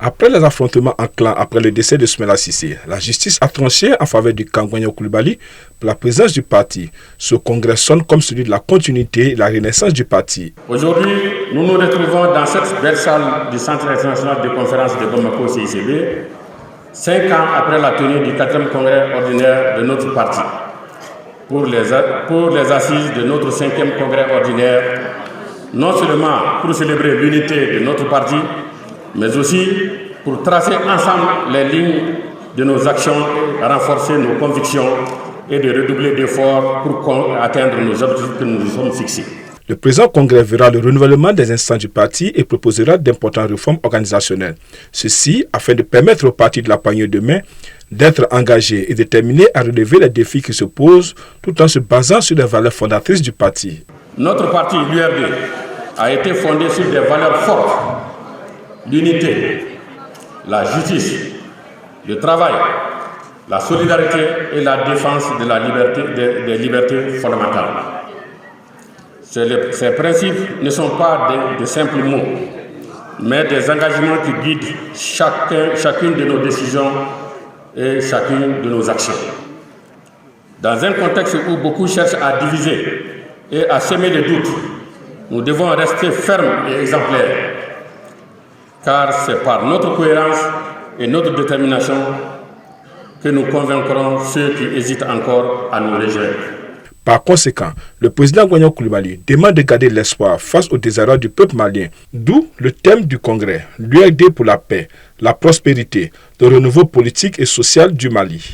Après les affrontements en clan après le décès de Soumaïla Cissé, la justice a tranché en faveur du camp Ngoigna Coulibaly pour la présence du parti. Ce congrès sonne comme celui de la continuité et la renaissance du parti. Aujourd'hui, nous nous retrouvons dans cette belle salle du Centre international de conférences de Bamako CICB, 5 ans après la tenue du 4e congrès ordinaire de notre parti, pour les assises de notre 5e congrès ordinaire, non seulement pour célébrer l'unité de notre parti, mais aussi pour tracer ensemble les lignes de nos actions, renforcer nos convictions et de redoubler d'efforts pour atteindre nos objectifs que nous nous sommes fixés. Le présent congrès verra le renouvellement des instances du parti et proposera d'importantes réformes organisationnelles. Ceci afin de permettre au parti de la poignée de main d'être engagé et déterminé à relever les défis qui se posent tout en se basant sur les valeurs fondatrices du parti. Notre parti, l'URD, a été fondé sur des valeurs fortes: l'unité, la justice, le travail, la solidarité et la défense de la liberté, des libertés fondamentales. Ces principes ne sont pas de simples mots, mais des engagements qui guident chacune de nos décisions et chacune de nos actions. Dans un contexte où beaucoup cherchent à diviser et à semer des doutes, nous devons rester fermes et exemplaires, car c'est par notre cohérence et notre détermination que nous convaincrons ceux qui hésitent encore à nous rejoindre. Par conséquent, le président Ngoigna Coulibaly demande de garder l'espoir face au désarroi du peuple malien, d'où le thème du congrès, l'URD pour la paix, la prospérité, le renouveau politique et social du Mali.